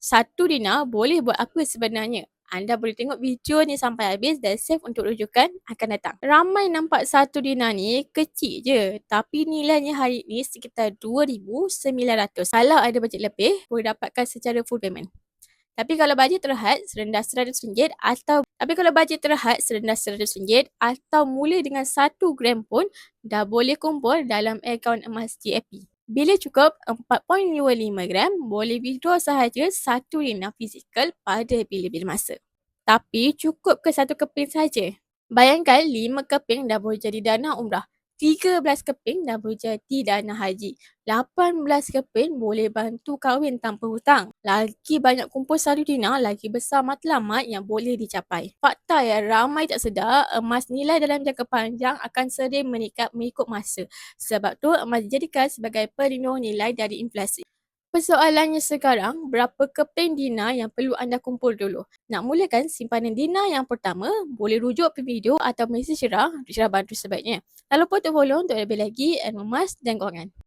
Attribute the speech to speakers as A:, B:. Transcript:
A: Satu dinar boleh buat apa sebenarnya? Anda boleh tengok video ni sampai habis dan save untuk rujukan akan datang. Ramai nampak satu dinar ni kecil je. Tapi nilainya hari ni sekitar RM2,900. Kalau ada bajet lebih, boleh dapatkan secara full payment. Tapi kalau bajet terhad serendah RM100 atau mula dengan 1 gram pun dah boleh kumpul dalam akaun emas JFP. Bila cukup 4.55 gram, boleh withdraw sahaja satu dinar fizikal pada bila-bila masa. Tapi cukup ke satu keping saja? Bayangkan 5 keping dah boleh jadi dana umrah. 13 keping dah boleh jadi dana haji. 18 keping boleh bantu kahwin tanpa hutang. Lagi banyak kumpul satu dinar, lagi besar matlamat yang boleh dicapai. Fakta yang ramai tak sedar, emas nilai dalam jangka panjang akan sering meningkat mengikut masa. Sebab tu emas dijadikan sebagai pelindung nilai dari inflasi. Persoalannya sekarang, berapa keping dinar yang perlu anda kumpul dulu? Nak mulakan simpanan dinar yang pertama, boleh rujuk video atau mesej Syirah untuk Syirah bantu sebaiknya. Jangan lupa untuk follow untuk lebih lagi ilmu emas dan kewangan.